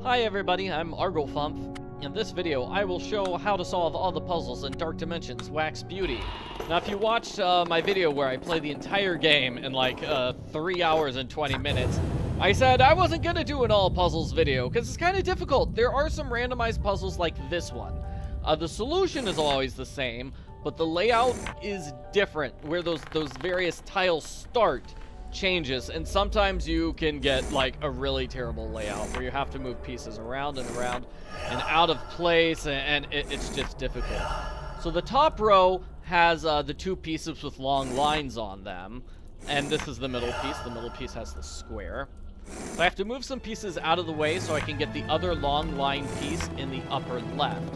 Hi everybody, I'm Arglefumph. In this video, I will show how to solve all the puzzles in Dark Dimensions Wax Beauty. Now, if you watched my video where I play the entire game in like 3 hours and 20 minutes, I said I wasn't gonna do an all puzzles video because it's kind of difficult. There are some randomized puzzles like this one. The solution is always the same, but the layout is different, where those various tiles start changes, and sometimes you can get like a really terrible layout where you have to move pieces around and around and out of place, and it's just difficult. So the top row has the two pieces with long lines on them, and this is the middle piece. The middle piece has the square. So I have to move some pieces out of the way so I can get the other long line piece in the upper left.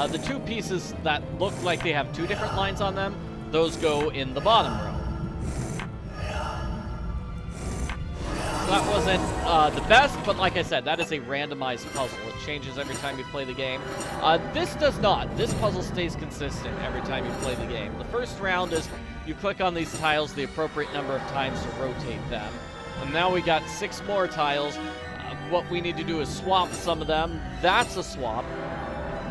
The two pieces that look like they have two different lines on them, those go in the bottom row. That wasn't the best, but like I said, that is a randomized puzzle. It changes every time you play the game. This does not. This puzzle stays consistent every time you play the game. The first round is you click on these tiles the appropriate number of times to rotate them. And now we got 6 more tiles. What we need to do is swap some of them. That's a swap.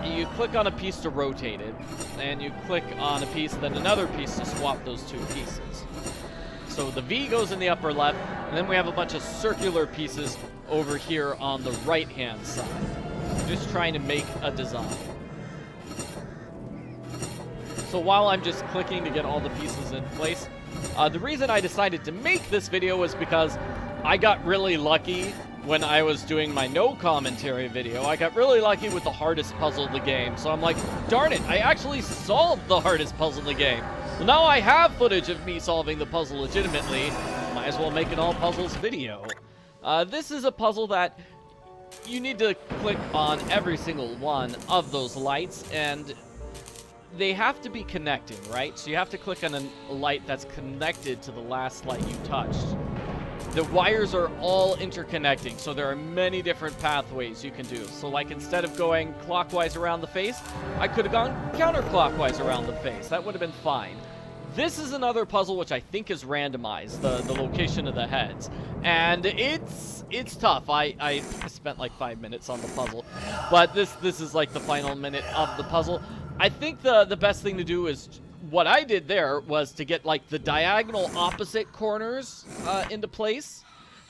You click on a piece to rotate it, and you click on a piece, then another piece to swap those two pieces. So the V goes in the upper left, and then we have a bunch of circular pieces over here on the right-hand side. Just trying to make a design. So while I'm just clicking to get all the pieces in place, the reason I decided to make this video was because I got really lucky when I was doing my no commentary video. I got really lucky with the hardest puzzle of the game. So I'm like, darn it, I actually solved the hardest puzzle in the game. Well, now I have footage of me solving the puzzle legitimately. Might as well make an all puzzles video. This is a puzzle that you need to click on every single one of those lights, and they have to be connecting, right? So you have to click on a light that's connected to the last light you touched. The wires are all interconnecting, so there are many different pathways you can do. So like, instead of going clockwise around the face, I could have gone counterclockwise around the face. That would have been fine. This is another puzzle which I think is randomized, the location of the heads. And it's tough. I spent like 5 minutes on the puzzle, but this is like the final minute of the puzzle. I think the best thing to do is, what I did there was to get like the diagonal opposite corners into place,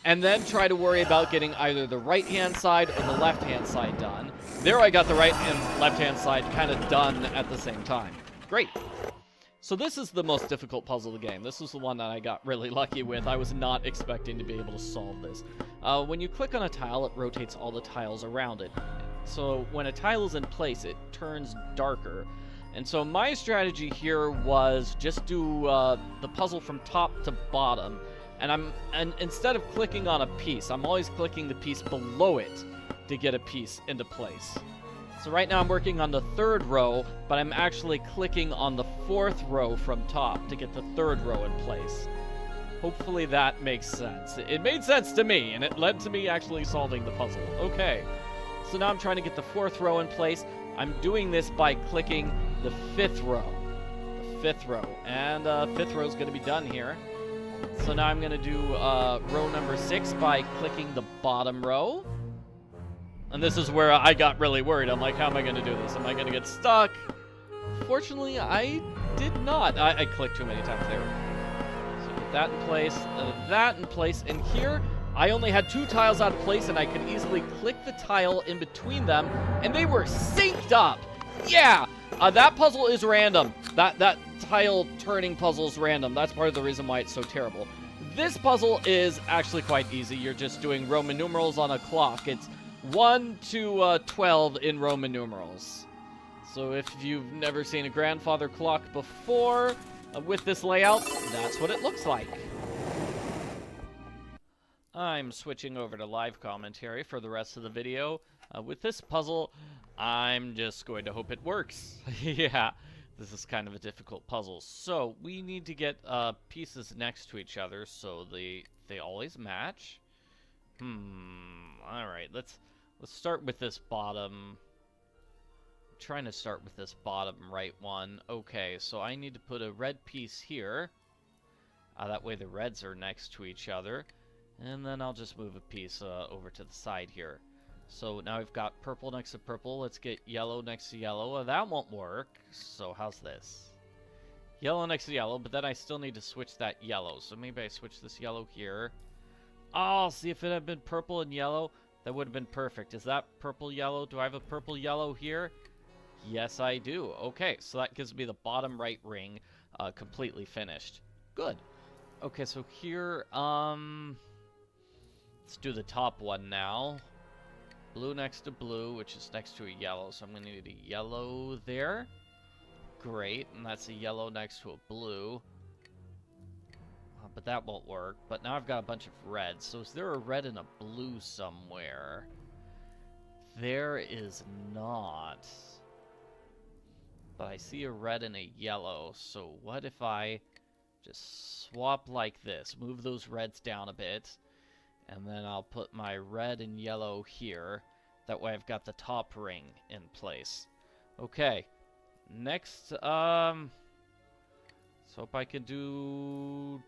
and then try to worry about getting either the right-hand side or the left-hand side done. There I got the right and left-hand side kind of done at the same time. Great. So this is the most difficult puzzle of the game. This was the one that I got really lucky with. I was not expecting to be able to solve this. When you click on a tile, it rotates all the tiles around it. So when a tile is in place, it turns darker. And so my strategy here was just do the puzzle from top to bottom. And instead of clicking on a piece, I'm always clicking the piece below it to get a piece into place. So right now I'm working on the 3rd row, but I'm actually clicking on the 4th row from top to get the 3rd row in place. Hopefully that makes sense. It made sense to me, and it led to me actually solving the puzzle. Okay, so now I'm trying to get the 4th row in place. I'm doing this by clicking the 5th row. The 5th row. And 5th row is going to be done here. So now I'm going to do row number 6 by clicking the bottom row. And this is where I got really worried. I'm like, how am I going to do this? Am I going to get stuck? Fortunately, I did not. I clicked too many times there. So get that in place, and here I only had 2 tiles out of place, and I could easily click the tile in between them, and they were synced up. Yeah, that puzzle is random. That tile turning puzzle is random. That's part of the reason why it's so terrible. This puzzle is actually quite easy. You're just doing Roman numerals on a clock. It's 1 to 12 in Roman numerals. So if you've never seen a grandfather clock before with this layout, that's what it looks like. I'm switching over to live commentary for the rest of the video. With this puzzle, I'm just going to hope it works. Yeah, this is kind of a difficult puzzle. So we need to get pieces next to each other so they always match. All right, let's start with this bottom. I'm trying to start with this bottom right one. Okay, so I need to put a red piece here. That way the reds are next to each other. And then I'll just move a piece over to the side here. So now we've got purple next to purple. Let's get yellow next to yellow. That won't work. So how's this? Yellow next to yellow, but then I still need to switch that yellow. So maybe I switch this yellow here. Oh, see, if it had been purple and yellow, that would have been perfect. Is that purple yellow? Do I have a purple yellow here? Yes, I do. Okay, so that gives me the bottom right ring completely finished. Good. Okay, so here, let's do the top one now. Blue next to blue, which is next to a yellow, so I'm going to need a yellow there. Great, and that's a yellow next to a blue. But that won't work. But now I've got a bunch of reds. So is there a red and a blue somewhere? There is not. But I see a red and a yellow. So what if I just swap like this? Move those reds down a bit. And then I'll put my red and yellow here. That way I've got the top ring in place. Okay. Next, let's hope I can do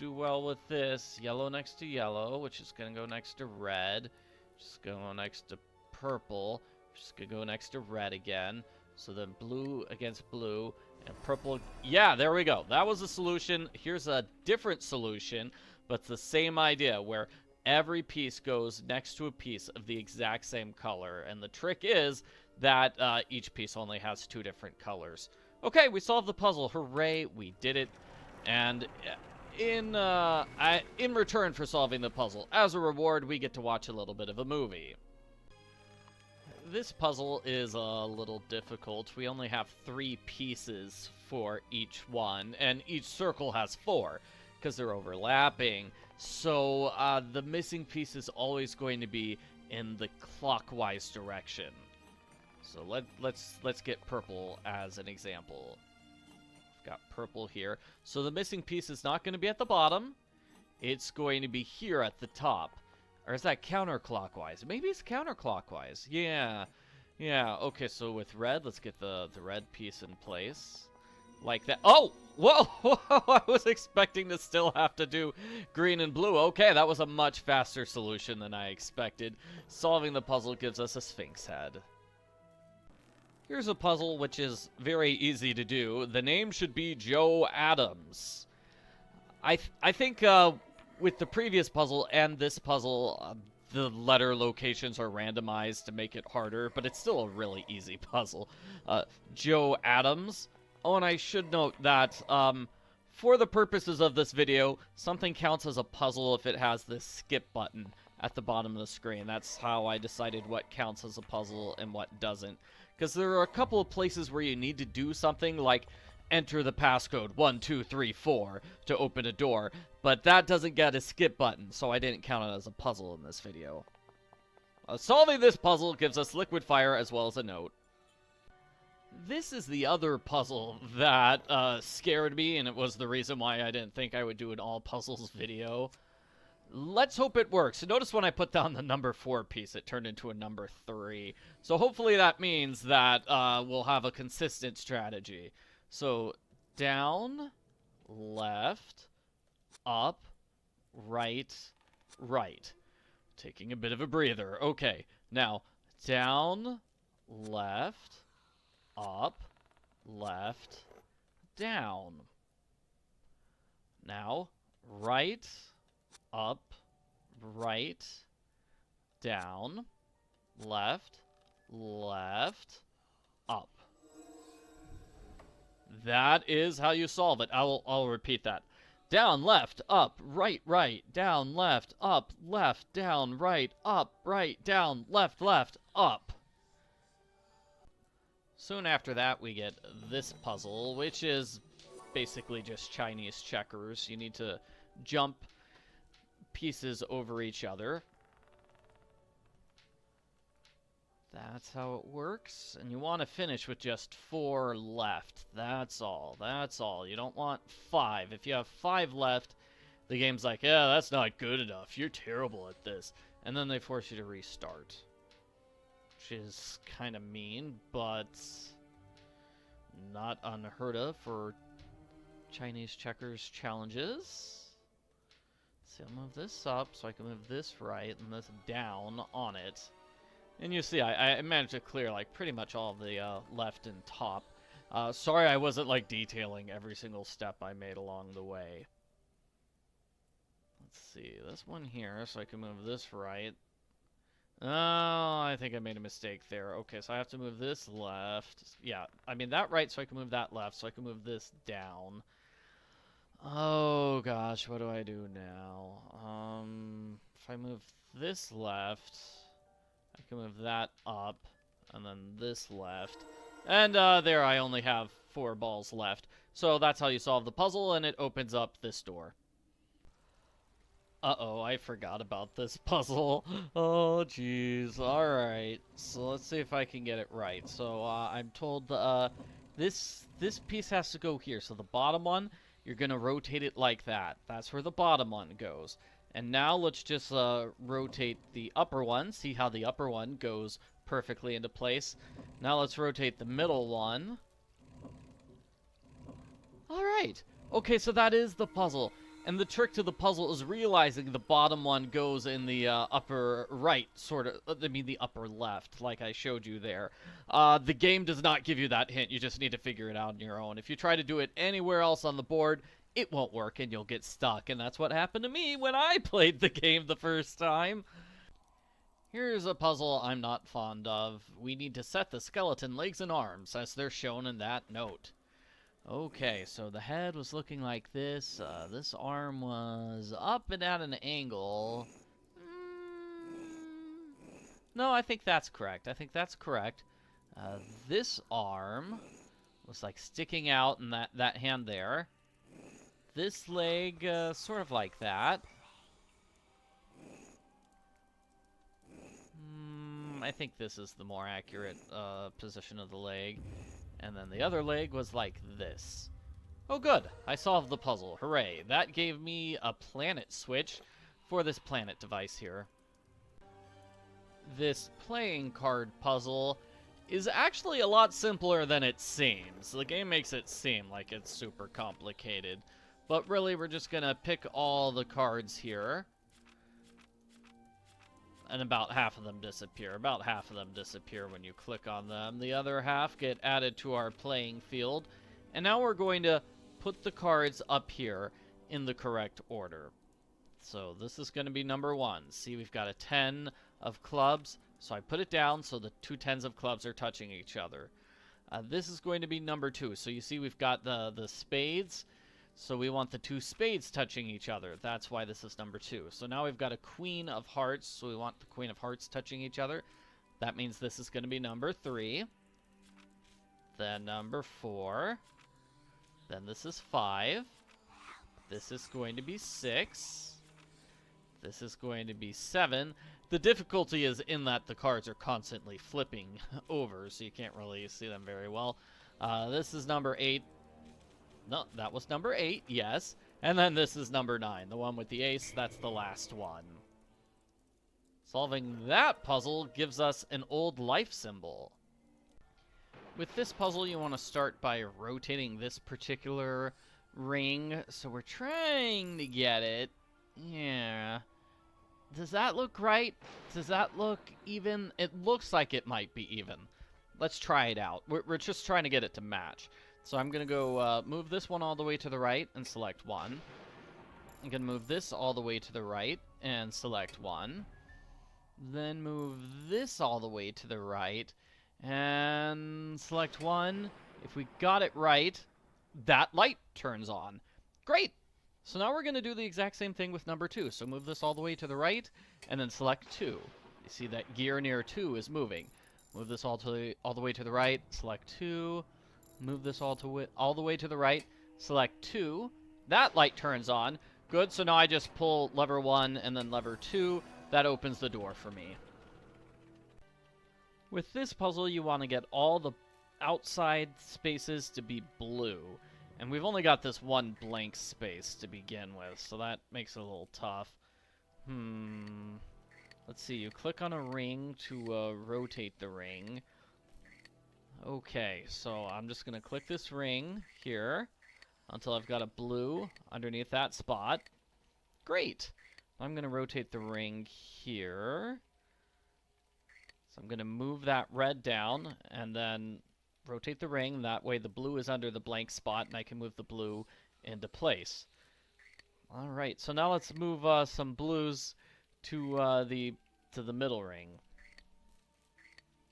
well with this. Yellow next to yellow, which is going to go next to red. Just going to go next to purple. Just going to go next to red again. So then blue against blue and purple. Yeah, there we go. That was a solution. Here's a different solution, but it's the same idea where every piece goes next to a piece of the exact same color. And the trick is that each piece only has 2 different colors. Okay, we solved the puzzle. Hooray, we did it. And in return for solving the puzzle, as a reward, we get to watch a little bit of a movie. This puzzle is a little difficult. We only have 3 pieces for each one, and each circle has 4 because they're overlapping. So the missing piece is always going to be in the clockwise direction. So let's get purple as an example. I've got purple here. So the missing piece is not going to be at the bottom. It's going to be here at the top. Or is that counterclockwise? Maybe it's counterclockwise. Yeah. Yeah, okay, so with red, let's get the red piece in place. Like that. Oh! Whoa! I was expecting to still have to do green and blue. Okay, that was a much faster solution than I expected. Solving the puzzle gives us a Sphinx head. Here's a puzzle which is very easy to do. The name should be Joe Adams. I think with the previous puzzle and this puzzle, the letter locations are randomized to make it harder, but it's still a really easy puzzle. Joe Adams. Oh, and I should note that for the purposes of this video, something counts as a puzzle if it has this skip button at the bottom of the screen. That's how I decided what counts as a puzzle and what doesn't. Because there are a couple of places where you need to do something like enter the passcode 1234 to open a door, but that doesn't get a skip button, so I didn't count it as a puzzle in this video. Solving this puzzle gives us liquid fire as well as a note. This is the other puzzle that scared me, and it was the reason why I didn't think I would do an all puzzles video. Let's hope it works. So notice when I put down the number 4 piece, it turned into a number 3. So hopefully that means that we'll have a consistent strategy. So down, left, up, right, right. Taking a bit of a breather. Okay, now down, left, up, left, down. Now right, up, right, down, left, left, up. That is how you solve it. I'll repeat that. Down, left, up, right, right, down, left, up, left, down, right, up, right, down, left, left, up. Soon after that, we get this puzzle, which is basically just Chinese checkers. You need to jump pieces over each other. That's how it works. And you want to finish with just 4 left. That's all. That's all. You don't want 5. If you have 5 left, the game's like, yeah, that's not good enough. You're terrible at this. And then they force you to restart. Which is kind of mean, but not unheard of for Chinese checkers challenges. So I'll move this up so I can move this right and this down on it. And you see, I managed to clear, like, pretty much all the left and top. Sorry I wasn't, like, detailing every single step I made along the way. Let's see, this one here, so I can move this right. Oh, I think I made a mistake there. Okay, so I have to move this left. Yeah, I mean that right so I can move that left, so I can move this down. Oh, gosh, what do I do now? If I move this left, I can move that up, and then this left. And, there I only have 4 balls left. So that's how you solve the puzzle, and it opens up this door. Uh-oh, I forgot about this puzzle. Oh, jeez. Alright, so let's see if I can get it right. So, I'm told, this piece has to go here. So the bottom one, you're gonna rotate it like that. That's where the bottom one goes. And now let's just, rotate the upper one. See how the upper one goes perfectly into place. Now let's rotate the middle one. Alright. Okay, so that is the puzzle. And the trick to the puzzle is realizing the bottom one goes in the upper right, sort of, I mean the upper left, like I showed you there. The game does not give you that hint, you just need to figure it out on your own. If you try to do it anywhere else on the board, it won't work and you'll get stuck, and that's what happened to me when I played the game the first time. Here's a puzzle I'm not fond of. We need to set the skeleton legs and arms, as they're shown in that note. Okay, so the head was looking like this. This arm was up and at an angle. No, I think that's correct. I think that's correct. This arm was like sticking out in that hand there. This leg, sort of like that. I think this is the more accurate position of the leg. And then the other leg was like this. Oh good, I solved the puzzle. Hooray. That gave me a planet switch for this planet device here. This playing card puzzle is actually a lot simpler than it seems. The game makes it seem like it's super complicated. But really, we're just gonna pick all the cards here. And about half of them disappear. About half of them disappear when you click on them. The other half get added to our playing field. And now we're going to put the cards up here in the correct order. So this is going to be number 1. See, we've got a 10 of clubs. So I put it down so the 2 10s of clubs are touching each other. This is going to be number 2. So you see we've got the spades. So we want the 2 spades touching each other. That's why this is number 2. So now we've got a queen of hearts. So we want the queen of hearts touching each other. That means this is going to be number 3. Then number 4. Then this is 5. This is going to be 6. This is going to be 7. The difficulty is in that the cards are constantly flipping over, so you can't really see them very well. This is number 8. No, that was number 8, yes. And then this is number 9, the one with the ace. That's the last one. Solving that puzzle gives us an old life symbol. With this puzzle, you want to start by rotating this particular ring. So we're trying to get it. Yeah. Does that look right? Does that look even? It looks like it might be even. Let's try it out. We're just trying to get it to match. So I'm going to go move this one all the way to the right and select 1. I'm going to move this all the way to the right and select 1. Then move this all the way to the right and select 1. If we got it right, that light turns on. Great! So now we're going to do the exact same thing with number 2. So move this all the way to the right and then select 2. You see that gear near 2 is moving. Move this all the way to the right, select 2. Move this all the way to the right, select 2. That light turns on. Good, so now I just pull lever 1 and then lever 2. That opens the door for me. With this puzzle, you want to get all the outside spaces to be blue. And we've only got this one blank space to begin with, so that makes it a little tough. Let's see, you click on a ring to rotate the ring. Okay, so I'm just going to click this ring here until I've got a blue underneath that spot. Great! I'm going to rotate the ring here. So So I'm going to move that red down and then rotate the ring. That way the blue is under the blank spot and I can move the blue into place. Alright, so now let's move some blues to the middle ring.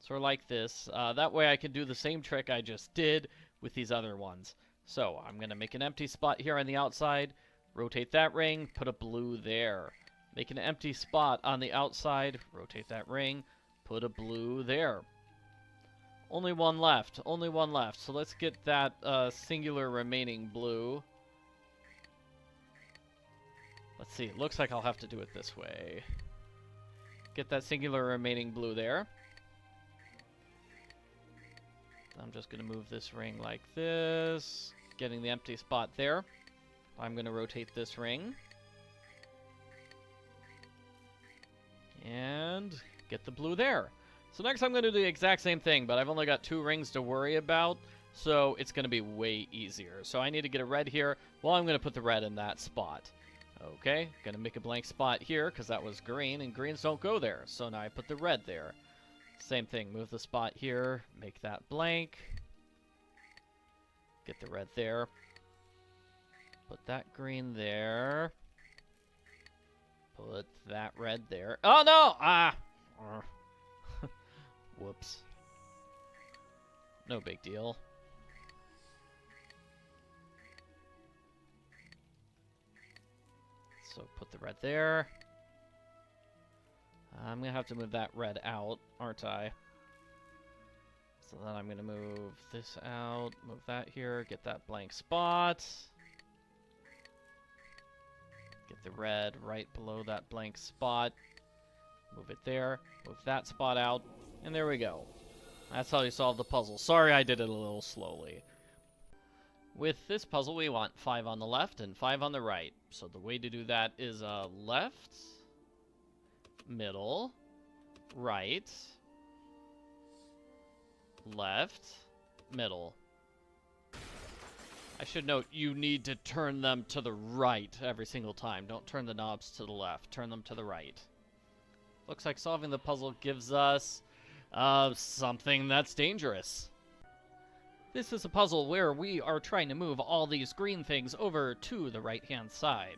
Sort of like this. That way I can do the same trick I just did with these other ones. So I'm going to make an empty spot here on the outside, rotate that ring, put a blue there. Make an empty spot on the outside, rotate that ring, put a blue there. Only one left, only one left. So let's get that singular remaining blue. Let's see, it looks like I'll have to do it this way. Get that singular remaining blue there. I'm just going to move this ring like this, getting the empty spot there. I'm going to rotate this ring. And get the blue there. So next I'm going to do the exact same thing, but I've only got 2 rings to worry about, so it's going to be way easier. So I need to get a red here. Well, I'm going to put the red in that spot. Okay, going to make a blank spot here because that was green, and greens don't go there. So now I put the red there. Same thing, move the spot here, make that blank. Get the red there. Put that green there. Put that red there. Oh no! Ah! Whoops. No big deal. So put the red there. I'm going to have to move that red out, aren't I? So then I'm going to move this out, move that here, get that blank spot. Get the red right below that blank spot. Move it there, move that spot out, and there we go. That's how you solve the puzzle. Sorry I did it a little slowly. With this puzzle, we want 5 on the left and 5 on the right. So the way to do that is left, middle, right, left, middle. I should note, you need to turn them to the right every single time. Don't turn the knobs to the left. Turn them to the right. Looks like solving the puzzle gives us something that's dangerous. This is a puzzle where we are trying to move all these green things over to the right-hand side.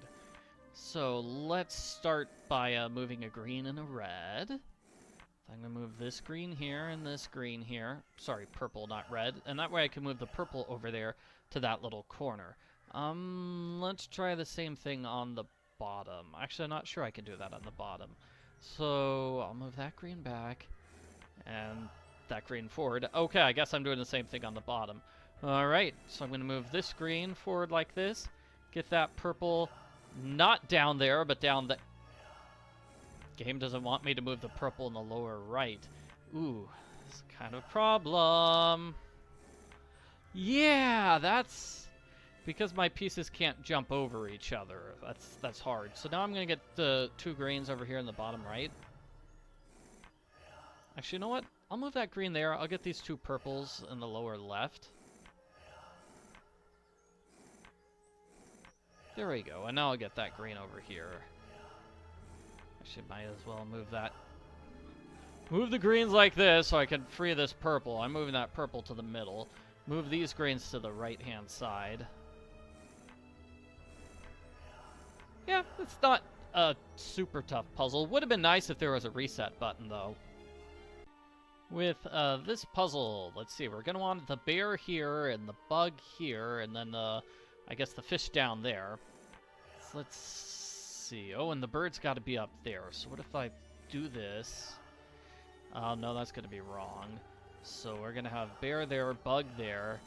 So let's start by moving a green and a red. I'm going to move this green here and this green here. Sorry, purple, not red. And that way I can move the purple over there to that little corner. Let's try the same thing on the bottom. Actually, I'm not sure I can do that on the bottom. So I'll move that green back and that green forward. Okay, I guess I'm doing the same thing on the bottom. Alright, so I'm going to move this green forward like this. Get that purple not down there, but down the... Game doesn't want me to move the purple in the lower right. Ooh, that's kind of a problem. Yeah, that's... Because my pieces can't jump over each other. That's hard. So now I'm going to get the 2 greens over here in the bottom right. Actually, you know what? I'll move that green there. I'll get these 2 purples in the lower left. There we go. And now I'll get that green over here. Actually, might as well move that. Move the greens like this so I can free this purple. I'm moving that purple to the middle. Move these greens to the right-hand side. Yeah, it's not a super tough puzzle. Would have been nice if there was a reset button, though. With this puzzle, let's see, we're going to want the bear here and the bug here, and then I guess the fish down there. So let's see. Oh, and the bird's got to be up there. So what if I do this? Oh, no, that's going to be wrong. So we're going to have bear there, bug there,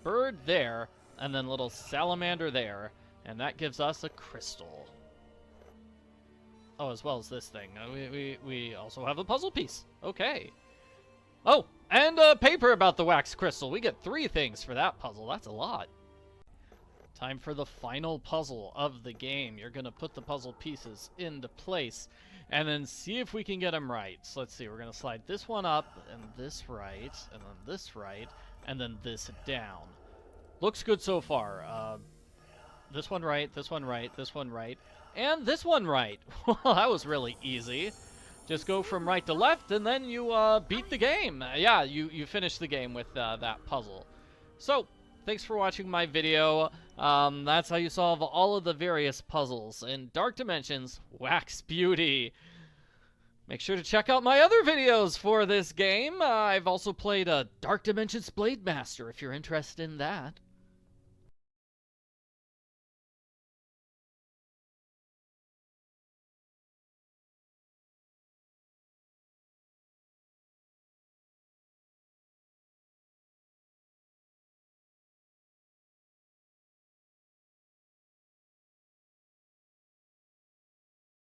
bird there, and then little salamander there. And that gives us a crystal. Oh, as well as this thing. We also have a puzzle piece. Okay. Oh, and a paper about the wax crystal. We get 3 things for that puzzle. That's a lot. Time for the final puzzle of the game. You're going to put the puzzle pieces into place and then see if we can get them right. So let's see. We're going to slide this one up and this right and then this right and then this down. Looks good so far. This one right, this one right, this one right, and this one right. Well, that was really easy. Just go from right to left, and then you beat the game. Yeah, you finish the game with that puzzle. So, thanks for watching my video. That's how you solve all of the various puzzles in Dark Dimensions Wax Beauty. Make sure to check out my other videos for this game. I've also played Dark Dimensions Blade Master if you're interested in that.